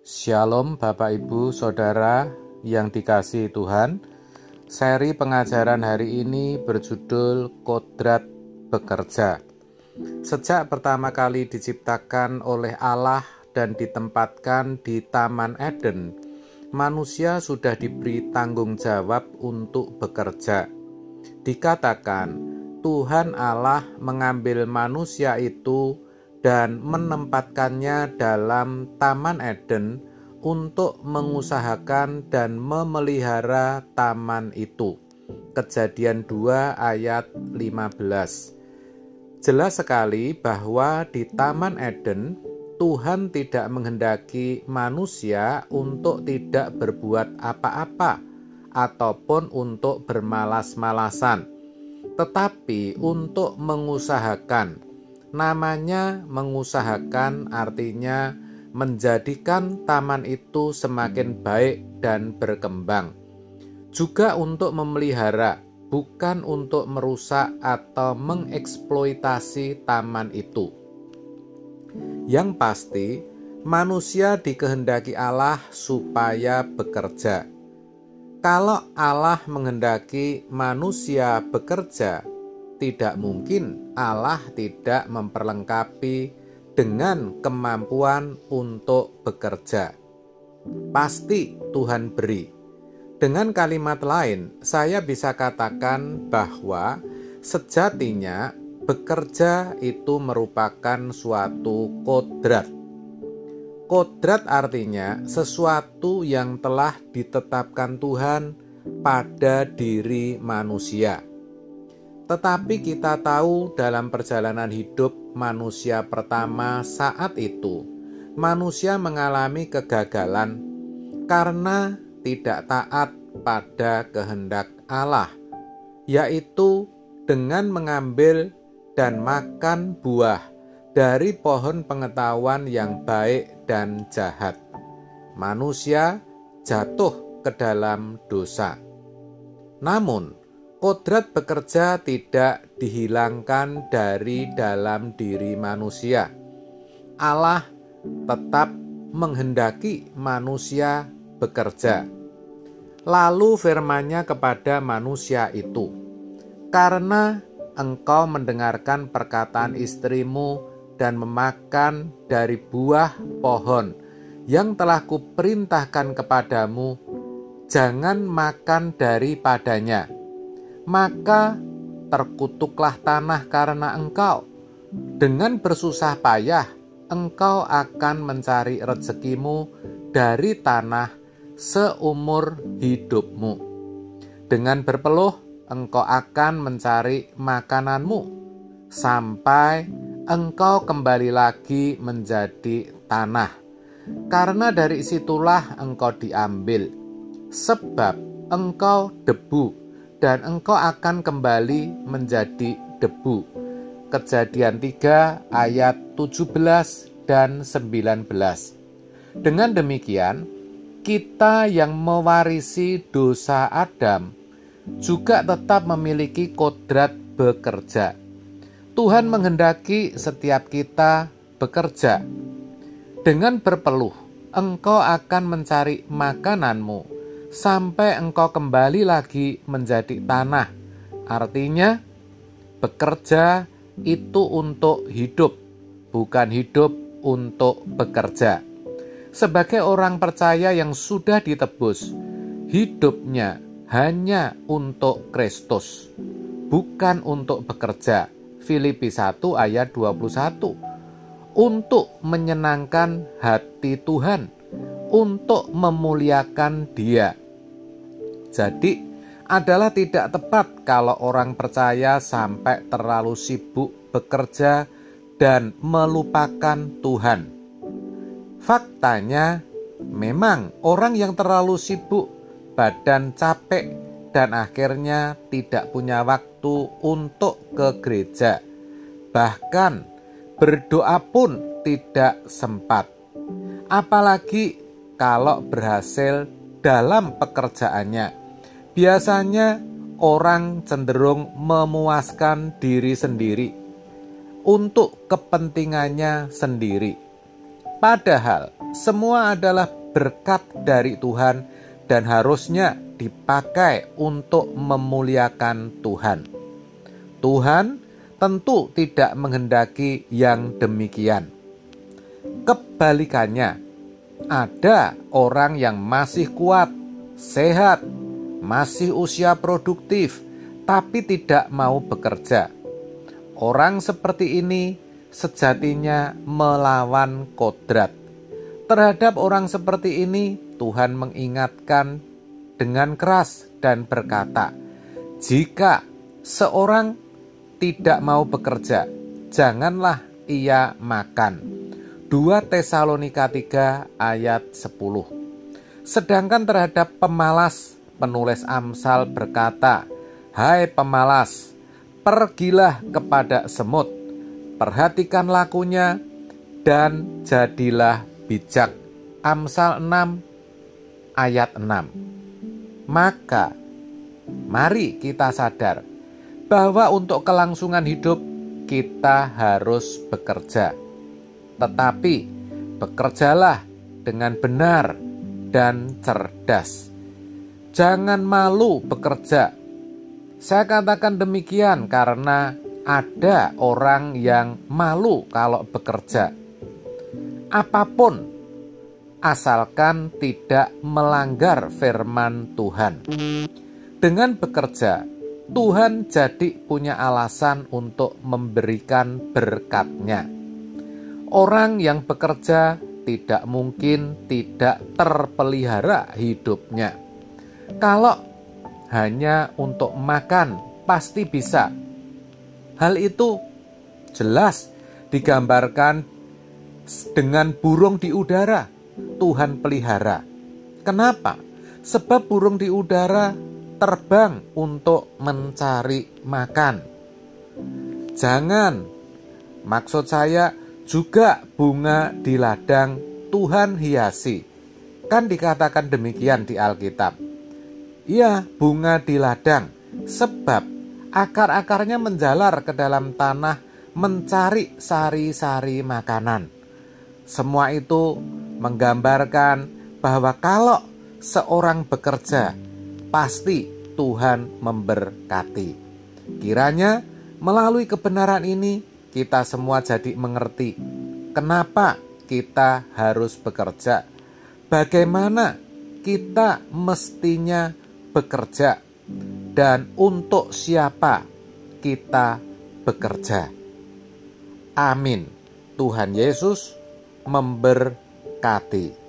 Shalom Bapak Ibu Saudara yang dikasihi Tuhan. Seri pengajaran hari ini berjudul Kodrat Bekerja. Sejak pertama kali diciptakan oleh Allah dan ditempatkan di Taman Eden, manusia sudah diberi tanggung jawab untuk bekerja. Dikatakan Tuhan Allah mengambil manusia itu dan menempatkannya dalam Taman Eden untuk mengusahakan dan memelihara taman itu. Kejadian 2 ayat 15. Jelas sekali bahwa di Taman Eden Tuhan tidak menghendaki manusia untuk tidak berbuat apa-apa ataupun untuk bermalas-malasan, tetapi untuk mengusahakan. Namanya mengusahakan artinya menjadikan taman itu semakin baik dan berkembang. Juga untuk memelihara, bukan untuk merusak atau mengeksploitasi taman itu. Yang pasti, manusia dikehendaki Allah supaya bekerja. Kalau Allah menghendaki manusia bekerja, tidak mungkin Allah tidak memperlengkapi dengan kemampuan untuk bekerja. Pasti Tuhan beri. Dengan kalimat lain, saya bisa katakan bahwa sejatinya bekerja itu merupakan suatu kodrat. Kodrat artinya sesuatu yang telah ditetapkan Tuhan pada diri manusia. Tetapi kita tahu dalam perjalanan hidup manusia pertama saat itu, manusia mengalami kegagalan karena tidak taat pada kehendak Allah, yaitu dengan mengambil dan makan buah dari pohon pengetahuan yang baik dan jahat. Manusia jatuh ke dalam dosa. Namun, kodrat bekerja tidak dihilangkan dari dalam diri manusia. Allah tetap menghendaki manusia bekerja. Lalu firman-Nya kepada manusia itu, "Karena engkau mendengarkan perkataan istrimu dan memakan dari buah pohon yang telah kuperintahkan kepadamu, jangan makan daripadanya. Maka terkutuklah tanah karena engkau. Dengan bersusah payah engkau akan mencari rezekimu dari tanah seumur hidupmu. Dengan berpeluh engkau akan mencari makananmu sampai engkau kembali lagi menjadi tanah. Karena dari situlah engkau diambil, sebab engkau debu, dan engkau akan kembali menjadi debu." Kejadian 3 ayat 17 dan 19. Dengan demikian, kita yang mewarisi dosa Adam juga tetap memiliki kodrat bekerja. Tuhan menghendaki setiap kita bekerja. Dengan berpeluh, engkau akan mencari makananmu sampai engkau kembali lagi menjadi tanah. Artinya, bekerja itu untuk hidup, bukan hidup untuk bekerja. Sebagai orang percaya yang sudah ditebus, hidupnya hanya untuk Kristus, bukan untuk bekerja. Filipi 1 ayat 21. Untuk menyenangkan hati Tuhan, untuk memuliakan Dia. Jadi, adalah tidak tepat kalau orang percaya sampai terlalu sibuk bekerja dan melupakan Tuhan. Faktanya, memang orang yang terlalu sibuk, badan capek, dan akhirnya tidak punya waktu untuk ke gereja. Bahkan, berdoa pun tidak sempat. Apalagi kalau berhasil dalam pekerjaannya. Biasanya orang cenderung memuaskan diri sendiri untuk kepentingannya sendiri. Padahal semua adalah berkat dari Tuhan dan harusnya dipakai untuk memuliakan Tuhan. Tuhan tentu tidak menghendaki yang demikian. Kebalikannya, ada orang yang masih kuat, sehat, masih usia produktif, tapi tidak mau bekerja. Orang seperti ini sejatinya melawan kodrat. Terhadap orang seperti ini, Tuhan mengingatkan dengan keras dan berkata, jika seorang tidak mau bekerja, janganlah ia makan. 2 Tesalonika 3 ayat 10. Sedangkan terhadap pemalas, penulis Amsal berkata, hai pemalas, pergilah kepada semut, perhatikan lakunya, dan jadilah bijak. Amsal 6 ayat 6. Maka, mari kita sadar bahwa untuk kelangsungan hidup kita harus bekerja. Tetapi bekerjalah dengan benar dan cerdas. Jangan malu bekerja. Saya katakan demikian karena ada orang yang malu kalau bekerja. Apapun, asalkan tidak melanggar firman Tuhan. Dengan bekerja, Tuhan jadi punya alasan untuk memberikan berkat-Nya. Orang yang bekerja tidak mungkin tidak terpelihara hidupnya. Kalau hanya untuk makan, pasti bisa. Hal itu jelas digambarkan dengan burung di udara. Tuhan pelihara. Kenapa? Sebab burung di udara terbang untuk mencari makan. Jangan, maksud saya juga bunga di ladang Tuhan hiasi. Kan dikatakan demikian di Alkitab. Ya, bunga di ladang, sebab akar-akarnya menjalar ke dalam tanah mencari sari-sari makanan. Semua itu menggambarkan bahwa kalau seorang bekerja, pasti Tuhan memberkati. Kiranya melalui kebenaran ini kita semua jadi mengerti kenapa kita harus bekerja, bagaimana kita mestinya bekerja, dan untuk siapa kita bekerja. Amin. Tuhan Yesus memberkati.